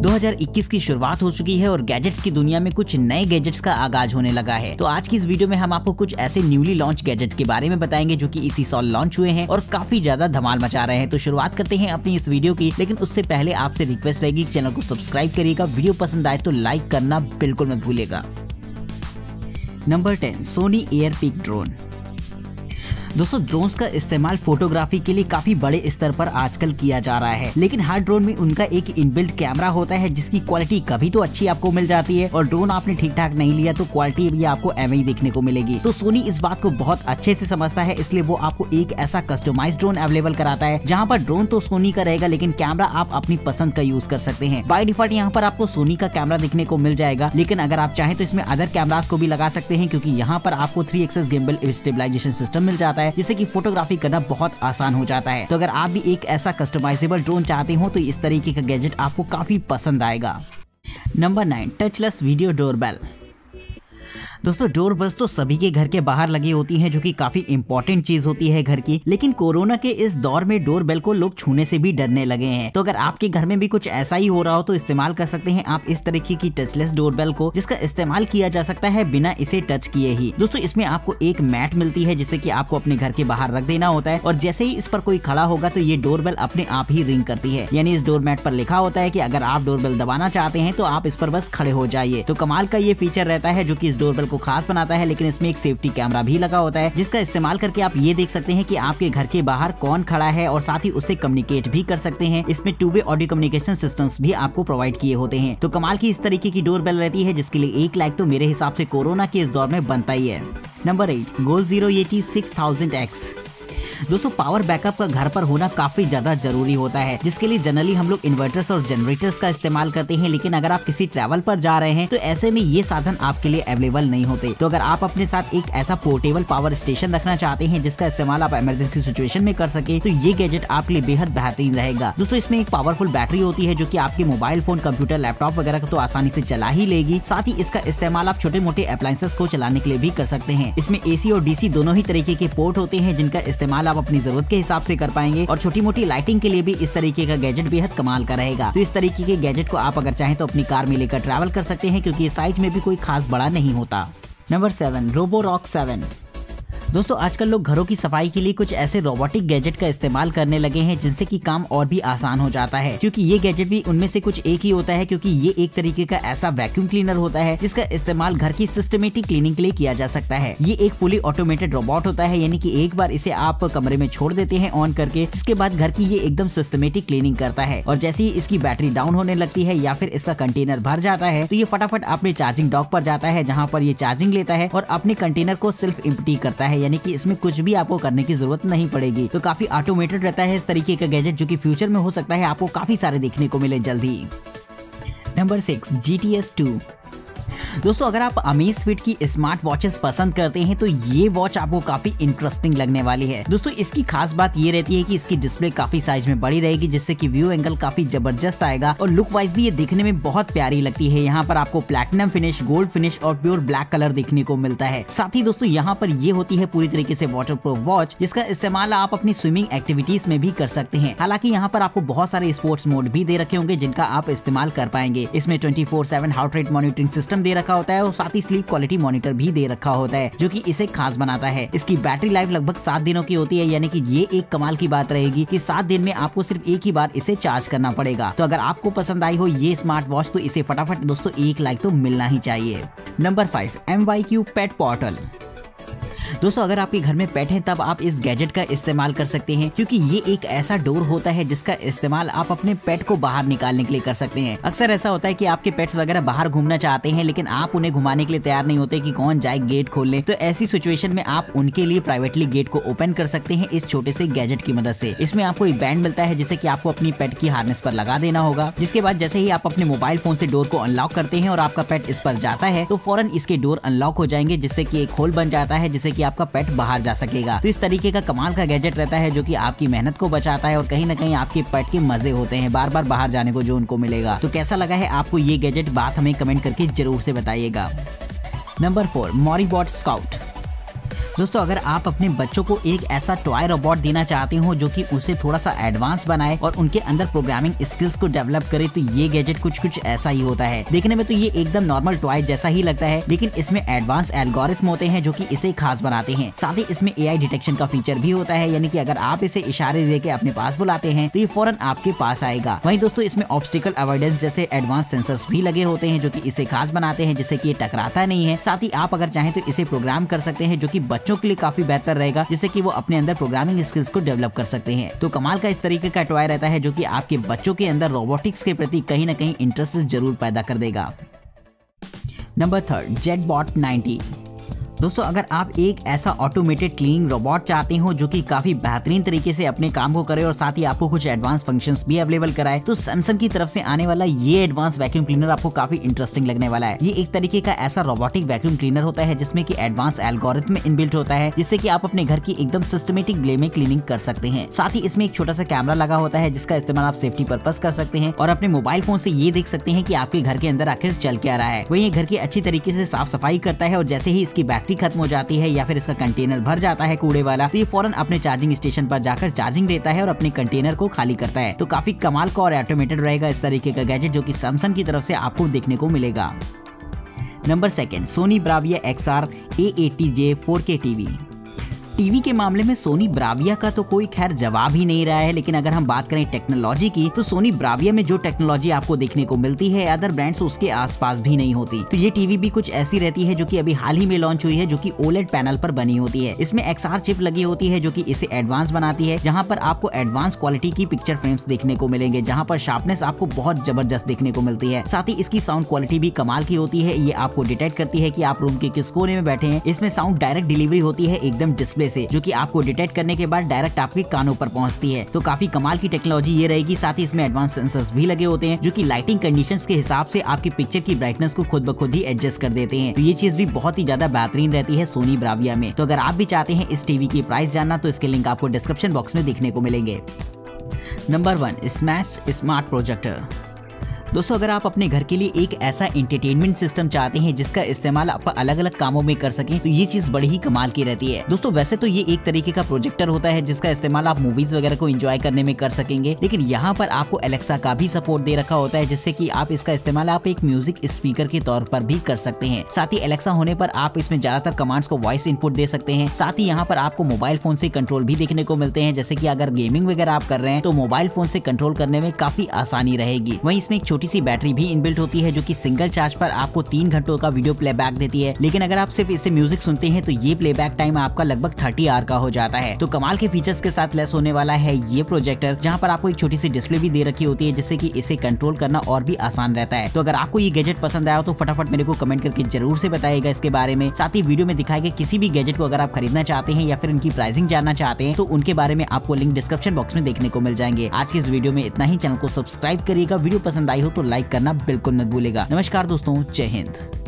2021 की शुरुआत हो चुकी है और गैजेट्स की दुनिया में कुछ नए गैजेट्स का आगाज होने लगा है। तो आज की इस वीडियो में हम आपको कुछ ऐसे न्यूली लॉन्च गैजेट्स के बारे में बताएंगे जो कि इसी साल लॉन्च हुए हैं और काफी ज्यादा धमाल मचा रहे हैं। तो शुरुआत करते हैं अपनी इस वीडियो की, लेकिन उससे पहले आपसे रिक्वेस्ट रहेगी कि चैनल को सब्सक्राइब करिएगा, वीडियो पसंद आए तो लाइक करना बिल्कुल मत भूलिएगा। Number 10, Sony Airpeak drone. दोस्तों, ड्रोन्स का इस्तेमाल फोटोग्राफी के लिए काफी बड़े स्तर पर आजकल किया जा रहा है, लेकिन हर ड्रोन में उनका एक इनबिल्ट कैमरा होता है जिसकी क्वालिटी कभी तो अच्छी आपको मिल जाती है और ड्रोन आपने ठीक ठाक नहीं लिया तो क्वालिटी भी आपको एवं ही देखने को मिलेगी। तो सोनी इस बात को बहुत अच्छे से समझता है, इसलिए वो आपको एक ऐसा कस्टमाइज्ड ड्रोन अवेलेबल कराता है जहाँ पर ड्रोन तो सोनी का रहेगा लेकिन कैमरा आप अपनी पसंद का यूज कर सकते हैं। बाय डिफॉल्ट यहाँ पर आपको सोनी का कैमरा देखने को मिल जाएगा, लेकिन अगर आप चाहें तो इसमें अदर कैमरास को भी लगा सकते हैं, क्योंकि यहाँ पर आपको 3 एक्सेस गिम्बल स्टेबलाइजेशन सिस्टम मिल जाता है जिससे कि फोटोग्राफी करना बहुत आसान हो जाता है। तो अगर आप भी एक ऐसा कस्टमाइजेबल ड्रोन चाहते हो तो इस तरीके का गैजेट आपको काफी पसंद आएगा। Number 9, touchless video doorbell. दोस्तों, डोरबेल्स तो सभी के घर के बाहर लगी होती हैं जो कि काफी इंपॉर्टेंट चीज होती है घर की, लेकिन कोरोना के इस दौर में डोरबेल को लोग छूने से भी डरने लगे हैं। तो अगर आपके घर में भी कुछ ऐसा ही हो रहा हो तो इस्तेमाल कर सकते हैं आप इस तरीके की टचलेस डोरबेल को, जिसका इस्तेमाल किया जा सकता है बिना इसे टच किए ही। दोस्तों, इसमें आपको एक मैट मिलती है जिसे कि आपको अपने घर के बाहर रख देना होता है और जैसे ही इस पर कोई खड़ा होगा तो ये डोरबेल अपने आप ही रिंग करती है। यानी इस डोर मैट पर लिखा होता है कि अगर आप डोरबेल दबाना चाहते हैं तो आप इस पर बस खड़े हो जाइए। तो कमाल का ये फीचर रहता है जो कि इस डोरबेल को खास बनाता है, लेकिन इसमें एक सेफ्टी कैमरा भी लगा होता है जिसका इस्तेमाल करके आप ये देख सकते हैं कि आपके घर के बाहर कौन खड़ा है और साथ ही उससे कम्युनिकेट भी कर सकते हैं। इसमें 2 वे ऑडियो कम्युनिकेशन सिस्टम्स भी आपको प्रोवाइड किए होते हैं। तो कमाल की इस तरीके की डोरबेल रहती है जिसके लिए 1 लाइक तो मेरे हिसाब से कोरोना के इस दौर में बनता ही है। नंबर 8, गोल जीरो येटी 6000X। दोस्तों, पावर बैकअप का घर पर होना काफी ज्यादा जरूरी होता है, जिसके लिए जनरली हम लोग इन्वर्टर्स और जनरेटर्स का इस्तेमाल करते हैं, लेकिन अगर आप किसी ट्रैवल पर जा रहे हैं तो ऐसे में ये साधन आपके लिए अवेलेबल नहीं होते। तो अगर आप अपने साथ एक ऐसा पोर्टेबल पावर स्टेशन रखना चाहते हैं जिसका इस्तेमाल आप इमरजेंसी सिचुएशन में कर सके तो ये गैजेट आपके लिए बेहद बेहतरीन रहेगा। दोस्तों, इसमें एक पावरफुल बैटरी होती है जो कि आपके मोबाइल फोन, कंप्यूटर, लैपटॉप वगैरह को तो आसानी से चला ही लेगी। साथ ही इसका इस्तेमाल आप छोटे मोटे अप्लायंसेस को चलाने के लिए भी कर सकते हैं। इसमें AC और DC दोनों ही तरीके के पोर्ट होते हैं जिनका इस्तेमाल आप अपनी जरूरत के हिसाब से कर पाएंगे और छोटी मोटी लाइटिंग के लिए भी इस तरीके का गैजेट बेहद कमाल का रहेगा। तो इस तरीके के गैजेट को आप अगर चाहें तो अपनी कार में लेकर ट्रैवल कर सकते हैं, क्योंकि साइज में भी कोई खास बड़ा नहीं होता। Number 7, Roborock 7। दोस्तों, आजकल लोग घरों की सफाई के लिए कुछ ऐसे रोबोटिक गैजेट का इस्तेमाल करने लगे हैं जिनसे कि काम और भी आसान हो जाता है, क्योंकि ये गैजेट भी उनमें से कुछ एक ही होता है, क्योंकि ये एक तरीके का ऐसा वैक्यूम क्लीनर होता है जिसका इस्तेमाल घर की सिस्टमेटिक क्लीनिंग के लिए किया जा सकता है। ये एक फुली ऑटोमेटेड रोबोट होता है, यानी कि एक बार इसे आप कमरे में छोड़ देते हैं ऑन करके, जिसके बाद घर की ये एकदम सिस्टमेटिक क्लीनिंग करता है और जैसे ही इसकी बैटरी डाउन होने लगती है या फिर इसका कंटेनर भर जाता है तो ये फटाफट अपने चार्जिंग डॉक पर जाता है, जहाँ पर ये चार्जिंग लेता है और अपने कंटेनर को सेल्फ एम्प्टी करता है, यानी कि इसमें कुछ भी आपको करने की जरूरत नहीं पड़ेगी। तो काफी ऑटोमेटेड रहता है इस तरीके का गैजेट, जो कि फ्यूचर में हो सकता है आपको काफी सारे देखने को मिले जल्दी। Number 6, GTS 2। दोस्तों, अगर आप अमेज़फिट की स्मार्ट वॉचेस पसंद करते हैं तो ये वॉच आपको काफी इंटरेस्टिंग लगने वाली है। दोस्तों, इसकी खास बात ये रहती है कि इसकी डिस्प्ले काफी साइज में बड़ी रहेगी, जिससे कि व्यू एंगल काफी जबरदस्त आएगा और लुक वाइज भी ये दिखने में बहुत प्यारी लगती है। यहाँ पर आपको प्लैटिनम फिनिश, गोल्ड फिनिश और प्योर ब्लैक कलर देखने को मिलता है। साथ ही दोस्तों, यहाँ पर ये होती है पूरी तरीके से वाटरप्रूफ वॉच, जिसका इस्तेमाल आप अपनी स्विमिंग एक्टिविटीज में भी कर सकते हैं। हालांकि यहाँ पर आपको बहुत सारे स्पोर्ट्स मोड भी दे रखे होंगे जिनका आप इस्तेमाल कर पाएंगे। इसमें 24/7 हार्ट रेट मॉनिटरिंग सिस्टम दे रखा होता है और साथ ही स्लीप क्वालिटी मॉनिटर भी दे रखा होता है, जो कि इसे खास बनाता है। इसकी बैटरी लाइफ लगभग 7 दिनों की होती है, यानी कि ये एक कमाल की बात रहेगी कि 7 दिन में आपको सिर्फ एक ही बार इसे चार्ज करना पड़ेगा। तो अगर आपको पसंद आई हो ये स्मार्ट वॉच तो इसे फटाफट दोस्तों 1 लाइक तो मिलना ही चाहिए। नंबर 5, MYQ पेट पोर्टल। दोस्तों, अगर आपके घर में पेट है तब आप इस गैजेट का इस्तेमाल कर सकते हैं, क्योंकि ये एक ऐसा डोर होता है जिसका इस्तेमाल आप अपने पेट को बाहर निकालने के लिए कर सकते हैं। अक्सर ऐसा होता है कि आपके पेट्स वगैरह बाहर घूमना चाहते हैं, लेकिन आप उन्हें घुमाने के लिए तैयार नहीं होते कि कौन जाए गेट खोलने। तो ऐसी सिचुएशन में आप उनके लिए प्राइवेटली गेट को ओपन कर सकते हैं इस छोटे से गैजेट की मदद से। इसमें आपको एक बैंड मिलता है जिसे कि आपको अपनी पेट की हार्नेस पर लगा देना होगा, जिसके बाद जैसे ही आप अपने मोबाइल फोन से डोर को अनलॉक करते हैं और आपका पेट इस पर जाता है तो फौरन इसके डोर अनलॉक हो जाएंगे, जिससे कि एक होल बन जाता है जिससे कि आपका पेट बाहर जा सकेगा। तो इस तरीके का कमाल का गैजेट रहता है जो कि आपकी मेहनत को बचाता है और कहीं ना कहीं आपके पेट के मजे होते हैं बार बार बाहर जाने को जो उनको मिलेगा। तो कैसा लगा है आपको ये गैजेट, बात हमें कमेंट करके जरूर से बताइएगा। Number 4, Moorebot scout. दोस्तों अगर आप अपने बच्चों को एक ऐसा टॉय रोबोट देना चाहते हो जो कि उसे थोड़ा सा एडवांस बनाए और उनके अंदर प्रोग्रामिंग स्किल्स को डेवलप करे, तो ये गैजेट कुछ ऐसा ही होता है। देखने में तो ये एकदम नॉर्मल टॉय जैसा ही लगता है, लेकिन इसमें एडवांस एल्गोरिथम होते हैं जो कि इसे खास बनाते हैं। साथ ही इसमें AI डिटेक्शन का फीचर भी होता है, यानी कि अगर आप इसे इशारे देके अपने पास बुलाते हैं तो ये फौरन आपके पास आएगा। वहीं दोस्तों इसमें ऑब्स्टिकल अवॉइडेंस जैसे एडवांस सेंसर्स भी लगे होते हैं जो कि इसे खास बनाते हैं, जिससे कि ये टकराता नहीं है। साथ ही आप अगर चाहें तो इसे प्रोग्राम कर सकते हैं, जो कि बच्चों के लिए काफी बेहतर रहेगा, जिससे कि वो अपने अंदर प्रोग्रामिंग स्किल्स को डेवलप कर सकते हैं। तो कमाल का इस तरीके का टॉय रहता है जो कि आपके बच्चों के अंदर रोबोटिक्स के प्रति कहीं ना कहीं इंटरेस्ट जरूर पैदा कर देगा। Number 3, JetBot 90। दोस्तों अगर आप एक ऐसा ऑटोमेटेड क्लीनिंग रोबोट चाहते हो जो कि काफी बेहतरीन तरीके से अपने काम को करे और साथ ही आपको कुछ एडवांस फंक्शंस भी अवेलेबल कराए, तो सैमसंग की तरफ से आने वाला ये एडवांस वैक्यूम क्लीनर आपको काफी इंटरेस्टिंग लगने वाला है। ये एक तरीके का ऐसा रोबोटिक वैक्यूम क्लीनर होता है जिसमें कि एडवांस एल्गोरिथम इनबिल्ट होता है, जिससे कि आप अपने घर की एकदम सिस्टमेटिक वे में क्लीनिंग कर सकते हैं। साथ ही इसमें एक छोटा सा कैमरा लगा होता है जिसका इस्तेमाल आप सेफ्टी पर्पस कर सकते हैं और अपने मोबाइल फोन से ये देख सकते हैं कि आपके घर के अंदर आखिर चल क्या रहा है। वही ये घर की अच्छी तरीके से साफ सफाई करता है और जैसे ही इसकी बैटरी खत्म हो जाती है या फिर इसका कंटेनर भर जाता है कूड़े वाला, तो ये फौरन अपने चार्जिंग स्टेशन पर जाकर चार्जिंग लेता है और अपने कंटेनर को खाली करता है। तो काफी कमाल का और ऑटोमेटेड रहेगा इस तरीके का गैजेट जो कि सैमसंग की तरफ से आपको देखने को मिलेगा। Number 2, Sony Bravia XR A80J 4K TV. TV के मामले में सोनी ब्राविया का तो कोई खैर जवाब ही नहीं रहा है, लेकिन अगर हम बात करें टेक्नोलॉजी की, तो सोनी ब्राविया में जो टेक्नोलॉजी आपको देखने को मिलती है अदर ब्रांड्स उसके आसपास भी नहीं होती। तो ये टीवी भी कुछ ऐसी रहती है जो कि अभी हाल ही में लॉन्च हुई है, जो कि OLED पैनल पर बनी होती है। इसमें XR चिप लगी होती है जो कि इसे एडवांस बनाती है, जहां पर आपको एडवांस क्वालिटी की पिक्चर फ्रेम्स देखने को मिलेंगे, जहां पर शार्पनेस आपको बहुत जबरदस्त देखने को मिलती है। साथ ही इसकी साउंड क्वालिटी भी कमाल की होती है। ये आपको डिटेक्ट करती है कि आप रूम के किस कोने में बैठे हैं। इसमें साउंड डायरेक्ट डिलीवरी होती है एकदम डिस्प्ले से, जो कि आपको डिटेक्ट करने के बाद डायरेक्ट आपके कानों पर पहुंचती है। तो काफी कमाल की टेक्नोलॉजी ये रहेगी। साथ ही इसमें एडवांस सेंसर्स भी लगे होते हैं जो कि लाइटिंग कंडीशंस के हिसाब से आपकी पिक्चर की ब्राइटनेस को खुद ब खुद ही एडजस्ट कर देते हैं। तो ये चीज भी बहुत ही ज्यादा बेहतरीन रहती है सोनी ब्राविया में। तो अगर आप भी चाहते हैं इस टीवी की प्राइस जानना, तो इसके लिंक आपको डिस्क्रिप्शन बॉक्स में देखने को मिलेंगे। Number 1, smash smart projector. दोस्तों अगर आप अपने घर के लिए एक ऐसा एंटरटेनमेंट सिस्टम चाहते हैं जिसका इस्तेमाल आप अलग अलग कामों में कर सकें, तो ये चीज बड़ी ही कमाल की रहती है। दोस्तों वैसे तो ये एक तरीके का प्रोजेक्टर होता है जिसका इस्तेमाल आप मूवीज वगैरह को एंजॉय करने में कर सकेंगे, लेकिन यहाँ पर आपको एलेक्सा का भी सपोर्ट दे रखा होता है, जिससे कि आप इसका इस्तेमाल आप एक म्यूजिक स्पीकर के तौर पर भी कर सकते हैं। साथ ही एलेक्सा होने पर आप इसमें ज्यादातर कमांड्स को वॉइस इनपुट दे सकते हैं। साथ ही यहाँ पर आपको मोबाइल फोन से कंट्रोल भी देखने को मिलते हैं, जैसे कि अगर गेमिंग वगैरह आप कर रहे हैं तो मोबाइल फोन से कंट्रोल करने में काफी आसानी रहेगी। वहीं इसमें एक छोटी सी बैटरी भी इनबिल्ट होती है जो कि सिंगल चार्ज पर आपको 3 घंटों का वीडियो प्लेबैक देती है, लेकिन अगर आप सिर्फ इससे म्यूजिक सुनते हैं तो ये प्लेबैक टाइम आपका लगभग 30 आवर का हो जाता है। तो कमाल के फीचर्स के साथ लेस होने वाला है ये प्रोजेक्टर, जहां पर आपको एक छोटी सी डिस्प्ले भी दे रखी होती है, जिससे कि इसे कंट्रोल करना और भी आसान रहता है। तो अगर आपको ये गैजेट पसंद आया तो फटाफट मेरे को कमेंट करके जरूर से बताइएगा इसके बारे में। साथ ही वीडियो में दिखाए गए किसी भी गैजेट को अगर आप खरीदना चाहते हैं या फिर इनकी प्राइसिंग जानना चाहते हैं, तो उनके बारे में आपको लिंक डिस्क्रिप्शन बॉक्स में देखने को मिल जाएंगे। आज के इस वीडियो में इतना ही। चैनल को सब्सक्राइब करिएगा, वीडियो पसंद आई हो तो लाइक करना बिल्कुल मत भूलेगा। नमस्कार दोस्तों, जय हिंद।